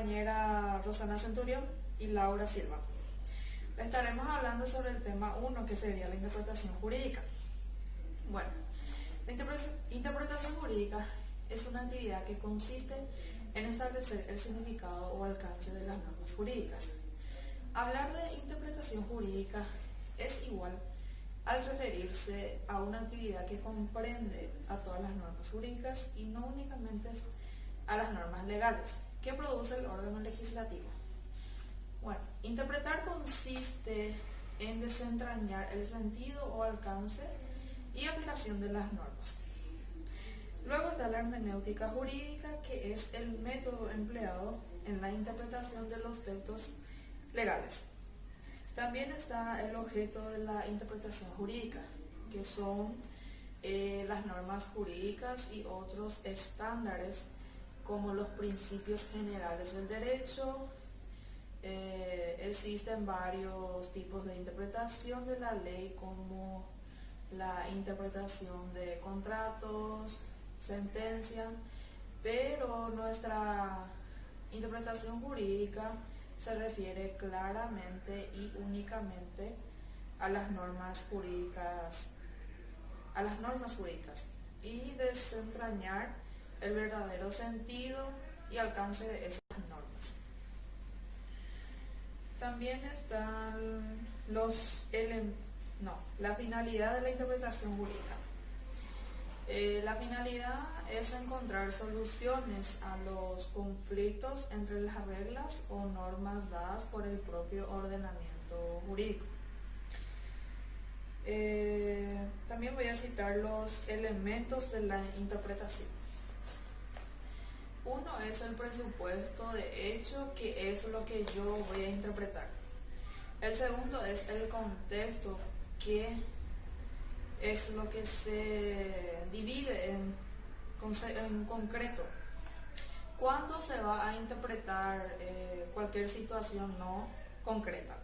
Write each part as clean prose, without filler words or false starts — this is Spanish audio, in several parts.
compañera Rosana Centurión y Laura Silva. Le estaremos hablando sobre el tema 1, que sería la interpretación jurídica. Bueno, la interpretación jurídica es una actividad que consiste en establecer el significado o alcance de las normas jurídicas. Hablar de interpretación jurídica es igual al referirse a una actividad que comprende a todas las normas jurídicas y no únicamente a las normas legales que produce el órgano legislativo. Bueno, interpretar consiste en desentrañar el sentido o alcance y aplicación de las normas. Luego está la hermenéutica jurídica, que es el método empleado en la interpretación de los textos legales. También está el objeto de la interpretación jurídica, que son las normas jurídicas y otros estándares como los principios generales del derecho. Existen varios tipos de interpretación de la ley, como la interpretación de contratos, sentencias, pero nuestra interpretación jurídica se refiere claramente y únicamente a las normas jurídicas, y desentrañar el verdadero sentido y alcance de esas normas. También están la finalidad de la interpretación jurídica. La finalidad es encontrar soluciones a los conflictos entre las reglas o normas dadas por el propio ordenamiento jurídico. También voy a citar los elementos de la interpretación. Uno es el presupuesto de hecho, que es lo que yo voy a interpretar. El segundo es el contexto, que es lo que se divide en concreto. ¿Cuándo se va a interpretar cualquier situación no concreta?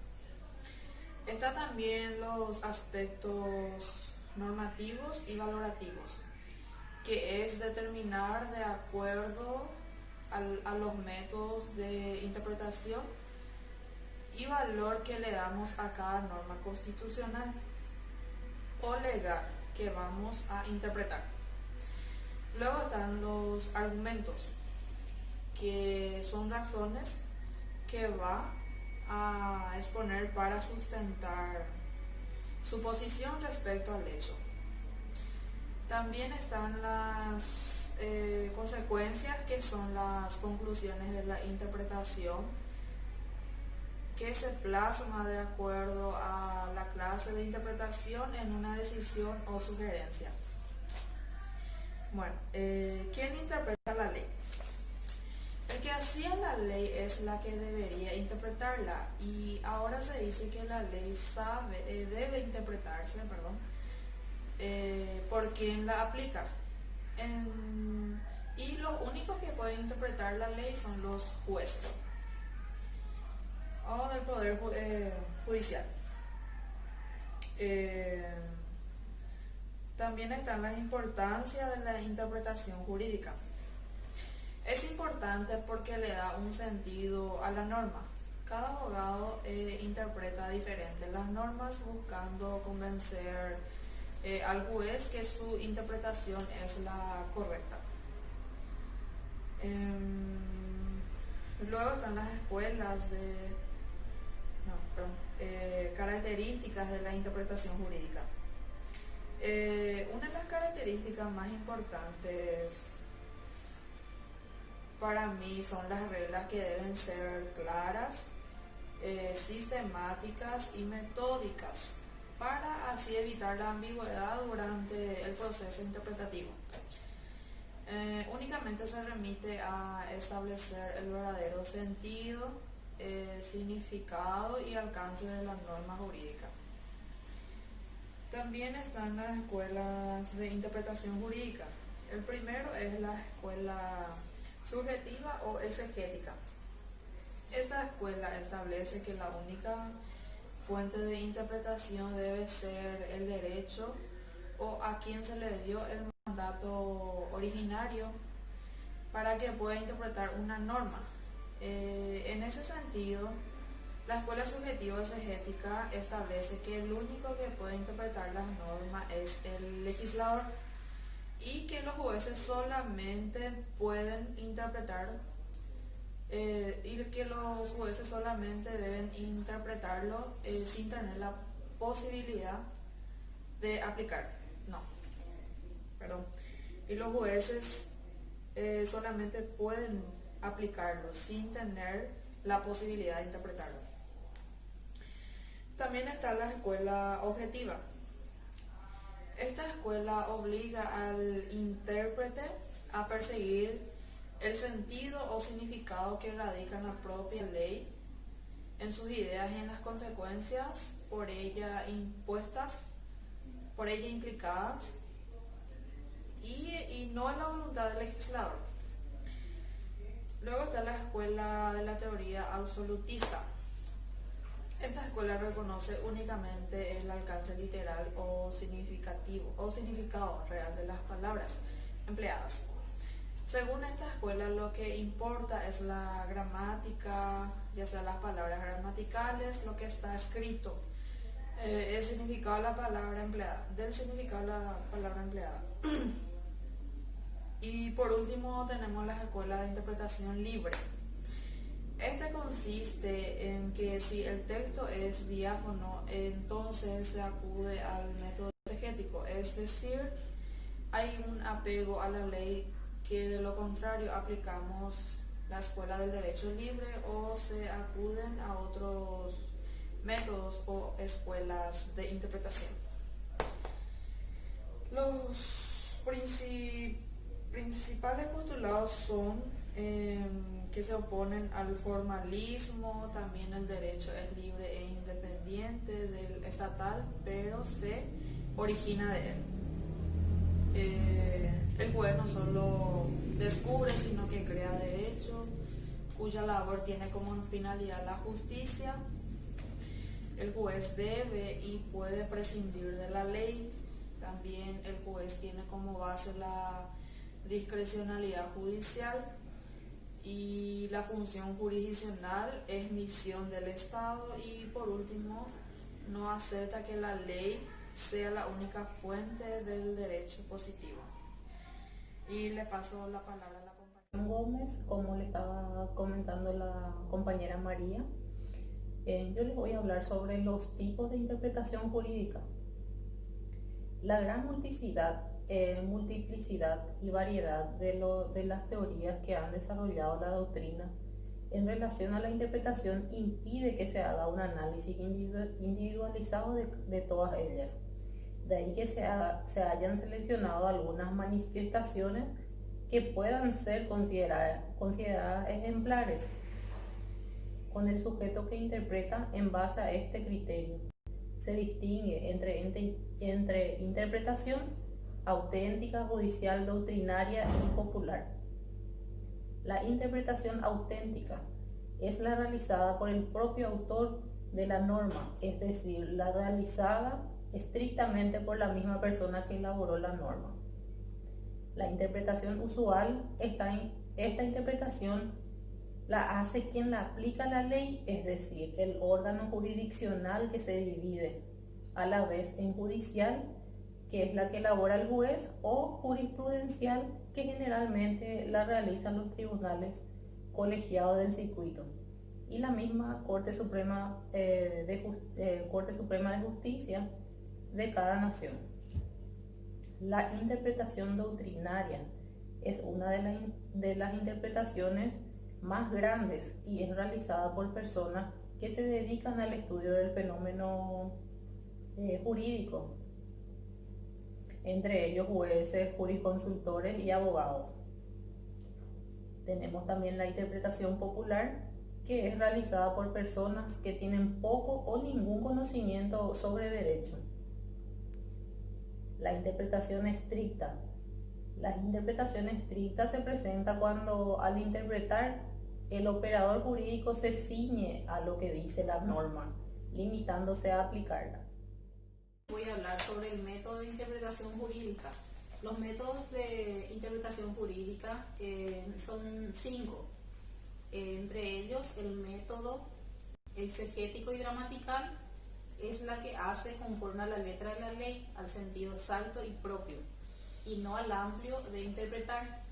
Está también los aspectos normativos y valorativos, que es determinar de acuerdo a los métodos de interpretación y valor que le damos a cada norma constitucional o legal que vamos a interpretar. Luego están los argumentos, que son razones que va a exponer para sustentar su posición respecto al hecho. También están las consecuencias, que son las conclusiones de la interpretación, que se plasma de acuerdo a la clase de interpretación en una decisión o sugerencia. Bueno, ¿quién interpreta la ley? El que hacía la ley es la que debería interpretarla, y ahora se dice que la ley debe interpretarse, por quien la aplica. Y los únicos que pueden interpretar la ley son los jueces o del Poder Judicial. También están las importancias de la interpretación jurídica. Es importante porque le da un sentido a la norma. Cada abogado interpreta diferente las normas, buscando convencer al juez que su interpretación es la correcta. Luego están las escuelas características de la interpretación jurídica. Una de las características más importantes para mí son las reglas, que deben ser claras, sistemáticas y metódicas, para así evitar la ambigüedad durante el proceso interpretativo. Únicamente se remite a establecer el verdadero sentido, significado y alcance de la norma jurídica. También están las escuelas de interpretación jurídica. El primero es la escuela subjetiva o exegética. Esta escuela establece que la única fuente de interpretación debe ser el derecho, o a quien se le dio el mandato originario para que pueda interpretar una norma. En ese sentido, la escuela subjetiva exegética establece que el único que puede interpretar las normas es el legislador y que los jueces solamente pueden interpretar y que los jueces solamente deben interpretarlo sin tener la posibilidad de aplicar. No, perdón. Y los jueces solamente pueden aplicarlo sin tener la posibilidad de interpretarlo. También está la escuela objetiva. Esta escuela obliga al intérprete a perseguir el sentido o significado que radica en la propia ley, en sus ideas y en las consecuencias por ella impuestas, por ella implicadas, y no en la voluntad del legislador. Luego está la escuela de la teoría absolutista. Esta escuela reconoce únicamente el alcance literal o significado real de las palabras empleadas. Según esta escuela, lo que importa es la gramática, ya sea las palabras gramaticales, lo que está escrito, el significado de la palabra empleada, del significado de la palabra empleada. Y por último tenemos la escuela de interpretación libre. Este consiste en que si el texto es diáfono, entonces se acude al método exegético, es decir, hay un apego a la ley, que de lo contrario aplicamos la escuela del derecho libre o se acuden a otros métodos o escuelas de interpretación. Los principales postulados son que se oponen al formalismo, también el derecho es libre e independiente del estatal, pero se origina de él. El juez no solo descubre, sino que crea derecho, cuya labor tiene como finalidad la justicia. El juez debe y puede prescindir de la ley. También el juez tiene como base la discrecionalidad judicial y la función jurisdiccional es misión del Estado, y por último no acepta que la ley sea la única fuente del derecho positivo. Y le paso la palabra a la compañera Gómez, como le estaba comentando la compañera María. Yo les voy a hablar sobre los tipos de interpretación jurídica. La gran multiplicidad y variedad de las teorías que han desarrollado la doctrina en relación a la interpretación impide que se haga un análisis individualizado de todas ellas. De ahí que se hayan seleccionado algunas manifestaciones que puedan ser consideradas ejemplares, con el sujeto que interpreta en base a este criterio. Se distingue entre interpretación auténtica, judicial, doctrinaria y popular. La interpretación auténtica es la realizada por el propio autor de la norma, es decir, la realizada estrictamente por la misma persona que elaboró la norma. La interpretación usual, esta interpretación la hace quien la aplica la ley, es decir, el órgano jurisdiccional que se divide a la vez en judicial, que es la que elabora el juez, o jurisprudencial, que generalmente la realizan los tribunales colegiados del circuito, y la misma Corte Suprema de Justicia de cada nación. La interpretación doctrinaria es una de las interpretaciones más grandes y es realizada por personas que se dedican al estudio del fenómeno jurídico, entre ellos jueces, jurisconsultores y abogados. Tenemos también la interpretación popular, que es realizada por personas que tienen poco o ningún conocimiento sobre derecho. La interpretación estricta. La interpretación estricta se presenta cuando al interpretar el operador jurídico se ciñe a lo que dice la norma, limitándose a aplicarla. Voy a hablar sobre el método de interpretación jurídica. Los métodos de interpretación jurídica son 5. Entre ellos, el método exegético y gramatical es la que hace conforme a la letra de la ley, al sentido exacto y propio, y no al amplio de interpretar.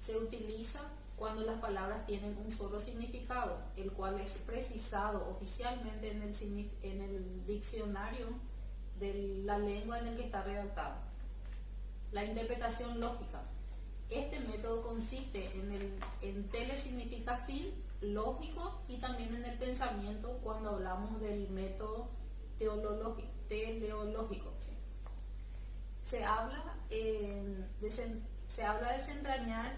Se utiliza cuando las palabras tienen un solo significado, el cual es precisado oficialmente en el diccionario de la lengua en el que está redactado. La interpretación lógica. Este método consiste en tele significa fin, lógico, y también en el pensamiento cuando hablamos del método teleológico. Se habla de desentrañar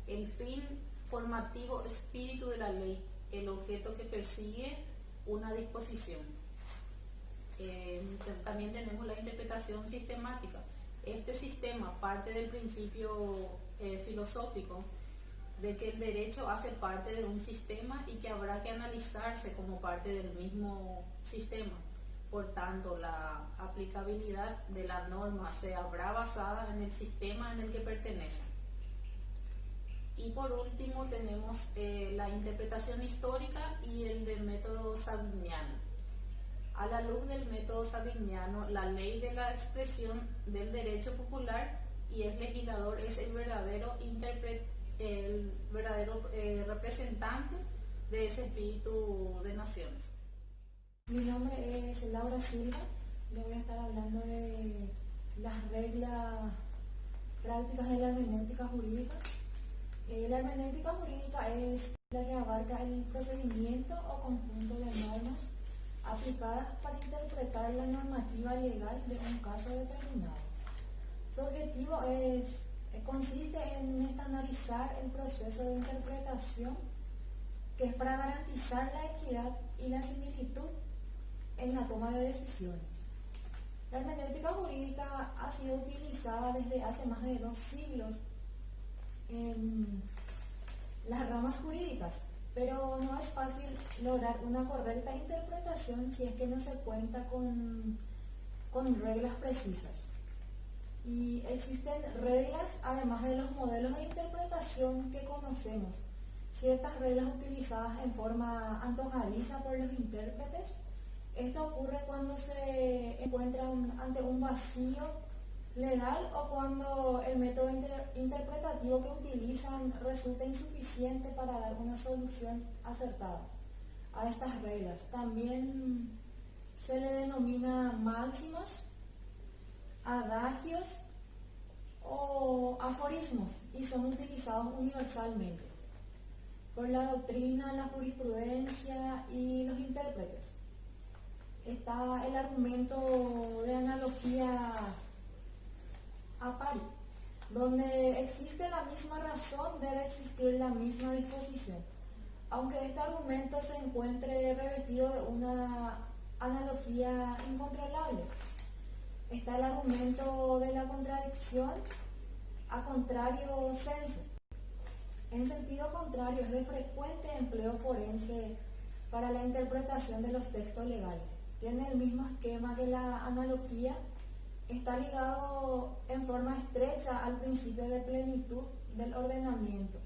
el fin formativo espíritu de la ley, el objeto que persigue una disposición. También tenemos la interpretación sistemática. Este sistema parte del principio filosófico de que el derecho hace parte de un sistema y que habrá que analizarse como parte del mismo sistema. Por tanto, la aplicabilidad de la norma se habrá basada en el sistema en el que pertenece. Y por último tenemos la interpretación histórica y el del método savigniano. A la luz del método savigniano, la ley de la expresión del derecho popular y el legislador es el verdadero representante de ese espíritu de naciones. Mi nombre es Laura Silva. Le voy a estar hablando de las reglas prácticas de la hermenéutica jurídica. La hermenéutica jurídica es la que abarca el procedimiento o conjunto de normas aplicadas para interpretar la normativa legal de un caso determinado. Su objetivo consiste en estandarizar el proceso de interpretación, que es para garantizar la equidad y la similitud en la toma de decisiones. La hermenéutica jurídica ha sido utilizada desde hace más de 2 siglos en las ramas jurídicas, pero no es fácil lograr una correcta interpretación si es que no se cuenta con reglas precisas. Y existen reglas, además de los modelos de interpretación que conocemos, ciertas reglas utilizadas en forma antojadiza por los intérpretes. Esto ocurre cuando se encuentran ante un vacío legal o cuando el método interpretativo que utilizan resulta insuficiente para dar una solución acertada a estas reglas. También se le denomina máximas, adagios o aforismos y son utilizados universalmente por la doctrina, la jurisprudencia y los intérpretes. Está el argumento de analogía a pari, donde existe la misma razón, debe existir la misma disposición. Aunque este argumento se encuentre revestido de una analogía incontrolable. Está el argumento de la contradicción a contrario sensu. En sentido contrario, es de frecuente empleo forense para la interpretación de los textos legales. Tiene el mismo esquema que la analogía, está ligado en forma estrecha al principio de plenitud del ordenamiento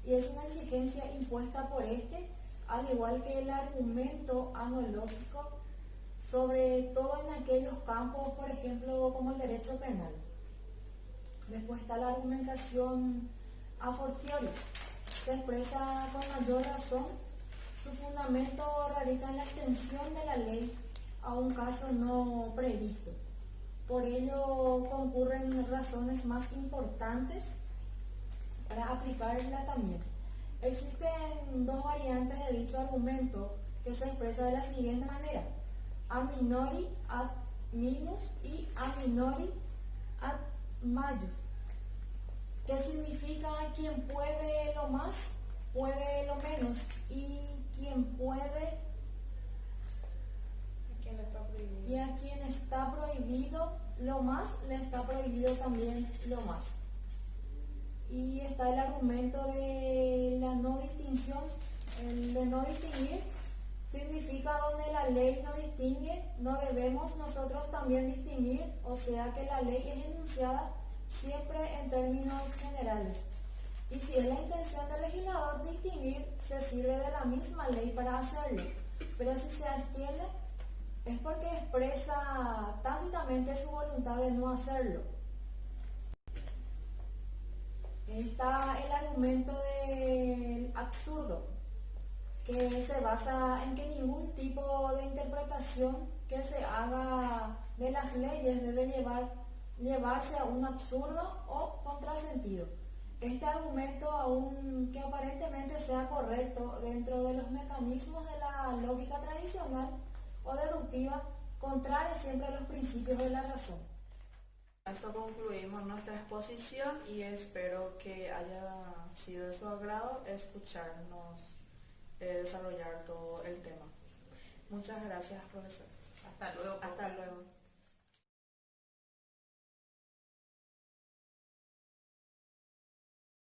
y es una exigencia impuesta por este, al igual que el argumento analógico, sobre todo en aquellos campos, por ejemplo, como el derecho penal. Después está la argumentación a fortiori, se expresa con mayor razón, su fundamento radica en la extensión de la ley a un caso no previsto. Por ello concurren razones más importantes para aplicarla también. Existen 2 variantes de dicho argumento que se expresa de la siguiente manera: a minori ad minus y a minori ad majus, que significa quien puede lo más, puede lo menos, y quien puede y a quien está prohibido lo más, le está prohibido también lo más. Y está el argumento de la no distinción. El de no distinguir significa donde la ley no distingue, no debemos nosotros también distinguir, o sea que la ley es enunciada siempre en términos generales. Y si es la intención del legislador distinguir, se sirve de la misma ley para hacerlo. Pero si se abstiene, es porque expresa tácitamente su voluntad de no hacerlo. Está el argumento del absurdo, que se basa en que ningún tipo de interpretación que se haga de las leyes debe llevarse a un absurdo o contrasentido. Este argumento, aunque aparentemente sea correcto dentro de los mecanismos de la lógica tradicional o deductiva, contraria siempre a los principios de la razón. Esto concluimos nuestra exposición y espero que haya sido de su agrado escucharnos desarrollar todo el tema. Muchas gracias, profesor. Hasta luego. Hasta luego.